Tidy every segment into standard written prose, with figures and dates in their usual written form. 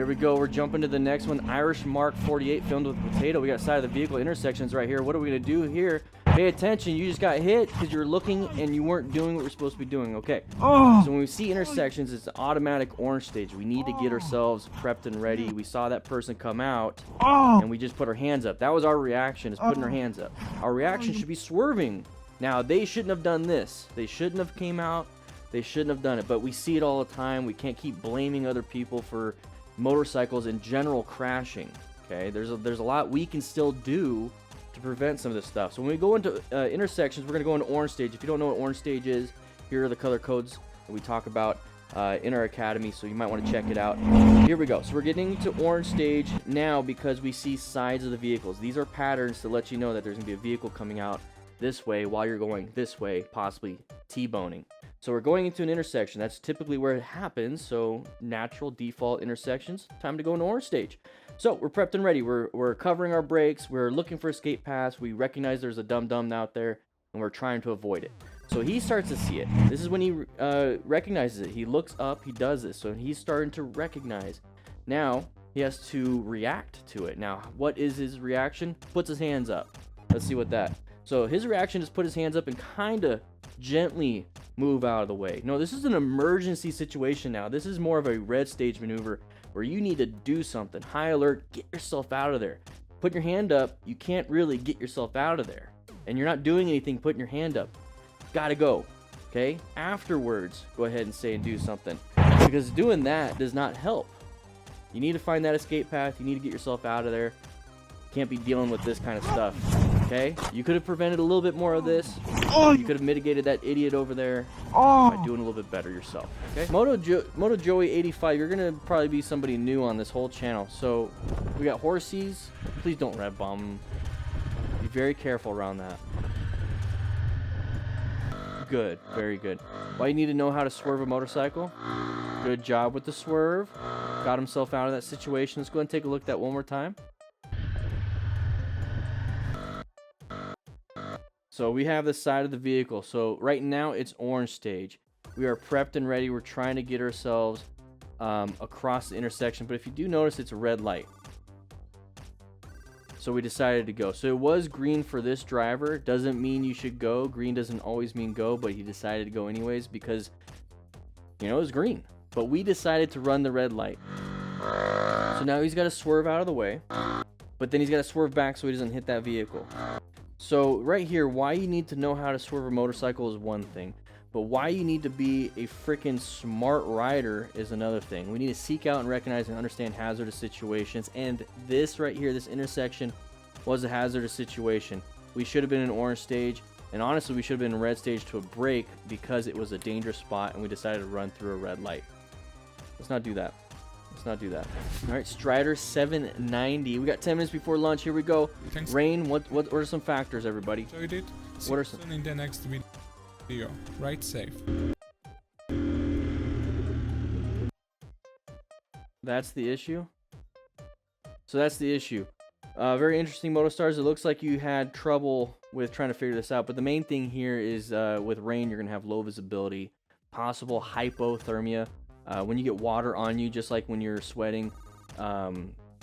Here we go. We're jumping to the next one. Irish Mark 48 filmed with potato. We got side of the vehicle intersections right here. What are we going to do here? Pay attention. You just got hit because you're looking and you weren't doing what we're supposed to be doing. Okay. So when we see intersections, it's an automatic orange stage. We need to get ourselves prepped and ready. We saw that person come out and we just put our hands up. That was our reaction, is putting our hands up. Our reaction should be swerving. Now, they shouldn't have done this. They shouldn't have came out. They shouldn't have done it. But we see it all the time. We can't keep blaming other people for motorcycles in general crashing. Okay, there's a lot we can still do to prevent some of this stuff. So when we go into intersections, we're going to go into orange stage. If you don't know what orange stage is, here are the color codes that we talk about in our academy, so you might want to check it out. Here we go. So we're getting to orange stage now because we see sides of the vehicles. These are patterns to let you know that there's going to be a vehicle coming out this way while you're going this way, possibly T-boning. So we're going into an intersection. That's typically where it happens. So natural default intersections. Time to go into orange stage. So we're prepped and ready. We're covering our brakes. We're looking for escape paths. We recognize there's a dum-dum out there, and we're trying to avoid it. So he starts to see it. This is when he recognizes it. He looks up. He does this. So he's starting to recognize. Now he has to react to it. Now, what is his reaction? Puts his hands up. Let's see what that. So his reaction is put his hands up and kind of gently move out of the way. No, this is an emergency situation now. This is more of a red stage maneuver where you need to do something. High alert, get yourself out of there. Put your hand up, you can't really get yourself out of there. And you're not doing anything putting your hand up. Gotta go, okay? Afterwards, go ahead and say and do something. Because doing that does not help. You need to find that escape path. You need to get yourself out of there. Can't be dealing with this kind of stuff. Okay, you could have prevented a little bit more of this. You could have mitigated that idiot over there by doing a little bit better yourself. Okay, Moto Joey 85, you're gonna probably be somebody new on this whole channel. So we got horsies. Please don't red bomb them. Be very careful around that. Good, very good. Why you need to know how to swerve a motorcycle? Good job with the swerve. Got himself out of that situation. Let's go ahead and take a look at that one more time. So we have the side of the vehicle. So right now it's orange stage. We are prepped and ready. We're trying to get ourselves across the intersection. But if you do notice, it's a red light. So we decided to go. So it was green for this driver. Doesn't mean you should go. Green doesn't always mean go, but he decided to go anyways because, you know, it was green. But we decided to run the red light. So now he's got to swerve out of the way. But then he's got to swerve back so he doesn't hit that vehicle. So right here, why you need to know how to swerve a motorcycle is one thing, but why you need to be a freaking smart rider is another thing. We need to seek out and recognize and understand hazardous situations, and this right here, this intersection, was a hazardous situation. We should have been in orange stage, and honestly, we should have been in red stage to a break because it was a dangerous spot, and we decided to run through a red light. Let's not do that. Let's not do that. All right, Strider 790. We got 10 minutes before lunch. Here we go. Thanks. Rain, what are some factors, everybody? Enjoyed it. What are some? In the next video. Ride safe. That's the issue? So that's the issue. Very interesting, Motostars. It looks like you had trouble with trying to figure this out, but the main thing here is with rain, you're going to have low visibility, possible hypothermia. When you get water on you, just like when you're sweating,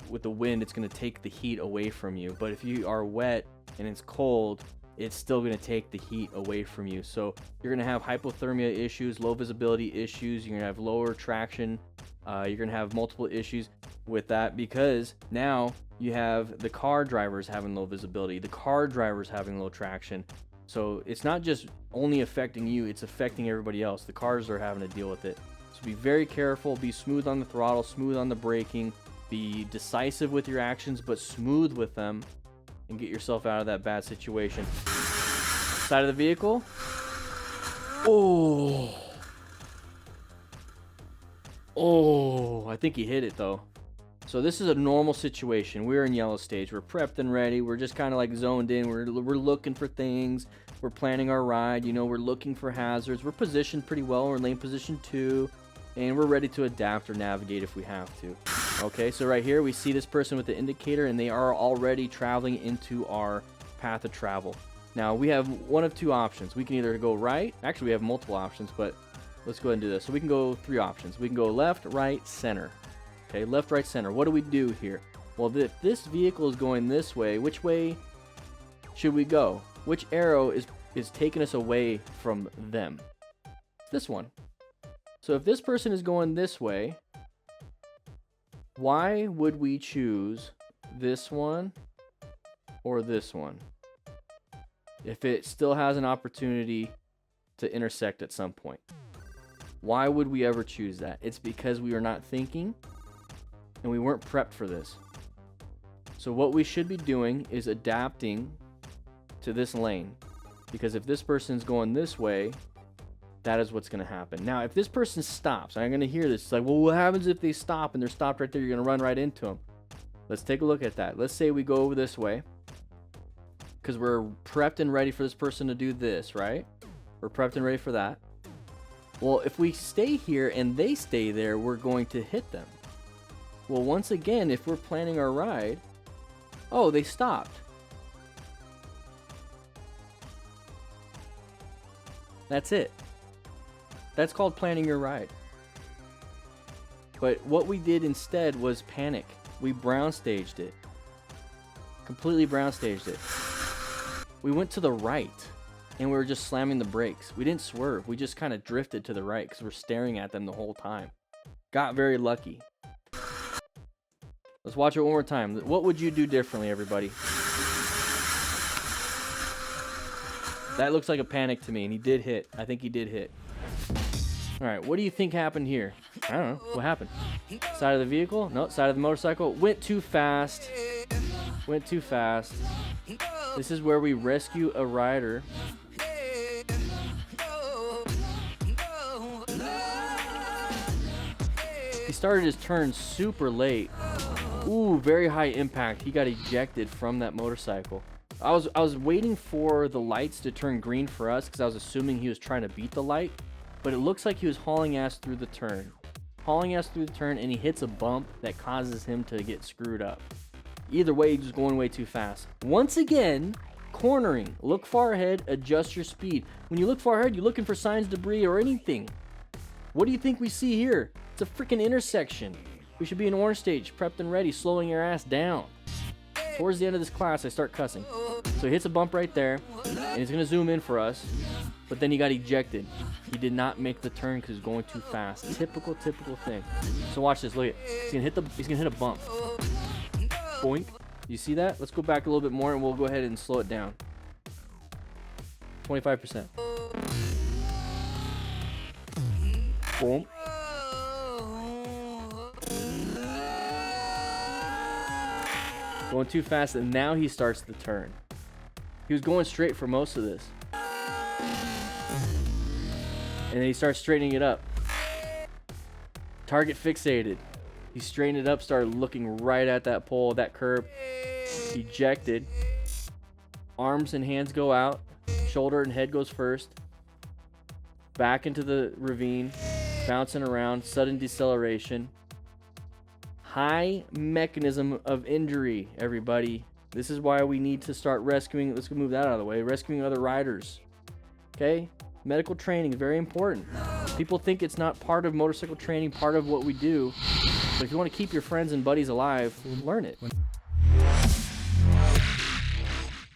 with the wind, it's going to take the heat away from you. But if you are wet and it's cold, it's still going to take the heat away from you. So you're going to have hypothermia issues, low visibility issues. You're going to have lower traction. You're going to have multiple issues with that because now you have the car drivers having low visibility, the car drivers having low traction. So it's not just only affecting you, it's affecting everybody else. The cars are having to deal with it. So be very careful, be smooth on the throttle, smooth on the braking, be decisive with your actions, but smooth with them, and get yourself out of that bad situation. Side of the vehicle. Oh, I think he hit it though. So this is a normal situation. We're in yellow stage. We're prepped and ready. We're just kind of like zoned in. We're looking for things. We're planning our ride. You know, we're looking for hazards. We're positioned pretty well. We're in lane position 2. And we're ready to adapt or navigate if we have to. Okay, so right here we see this person with the indicator, and they are already traveling into our path of travel. Now we have one of two options. We can either go right. Actually, we have multiple options, but let's go ahead and do this. So we can go 3 options. We can go left, right, center. Okay, left, right, center. What do we do here? Well, if this vehicle is going this way, which way should we go? Which arrow is taking us away from them? This one. So if this person is going this way, why would we choose this one or this one if it still has an opportunity to intersect at some point? Why would we ever choose that? It's because we are not thinking and we weren't prepped for this. So what we should be doing is adapting to this lane, because if this person's going this way, that is what's going to happen. Now, if this person stops, I'm going to hear this. It's like, well, what happens if they stop and they're stopped right there? You're going to run right into them. Let's take a look at that. Let's say we go over this way because we're prepped and ready for this person to do this, right? We're prepped and ready for that. Well, if we stay here and they stay there, we're going to hit them. Well, once again, if we're planning our ride, oh, they stopped. That's it. That's called planning your ride. But what we did instead was panic. We brown staged it. Completely brown staged it. We went to the right and we were just slamming the brakes. We didn't swerve. We just kind of drifted to the right because we're staring at them the whole time. Got very lucky. Let's watch it one more time. What would you do differently, everybody? That looks like a panic to me, and he did hit. I think he did hit. All right, what do you think happened here? I don't know. What happened? Side of the vehicle? No, side of the motorcycle. Went too fast. Went too fast. This is where we rescue a rider. He started his turn super late. Ooh, very high impact. He got ejected from that motorcycle. I was waiting for the lights to turn green for us because I was assuming he was trying to beat the light. But it looks like he was hauling ass through the turn. Hauling ass through the turn, and he hits a bump that causes him to get screwed up. Either way, he's just going way too fast. Once again, cornering. Look far ahead, adjust your speed. When you look far ahead, you're looking for signs, debris, or anything. What do you think we see here? It's a freaking intersection. We should be in orange stage, prepped and ready, slowing your ass down. Towards the end of this class, I start cussing. So he hits a bump right there, and he's going to zoom in for us. But then he got ejected. He did not make the turn because he's going too fast. Typical thing. So watch this. Look at it. He's gonna hit a bump. Boink. You see that? Let's go back a little bit more, and we'll go ahead and slow it down. 25%. Boom. Going too fast, and now he starts the turn. He was going straight for most of this. And then he starts straightening it up. Target fixated. He straightened it up, started looking right at that pole, that curb. Ejected. Arms and hands go out. Shoulder and head goes first. Back into the ravine. Bouncing around. Sudden deceleration. High mechanism of injury, everybody. This is why we need to start rescuing. Let's move that out of the way. Rescuing other riders. Okay? Medical training is very important. People think it's not part of motorcycle training, part of what we do. But if you want to keep your friends and buddies alive, learn it.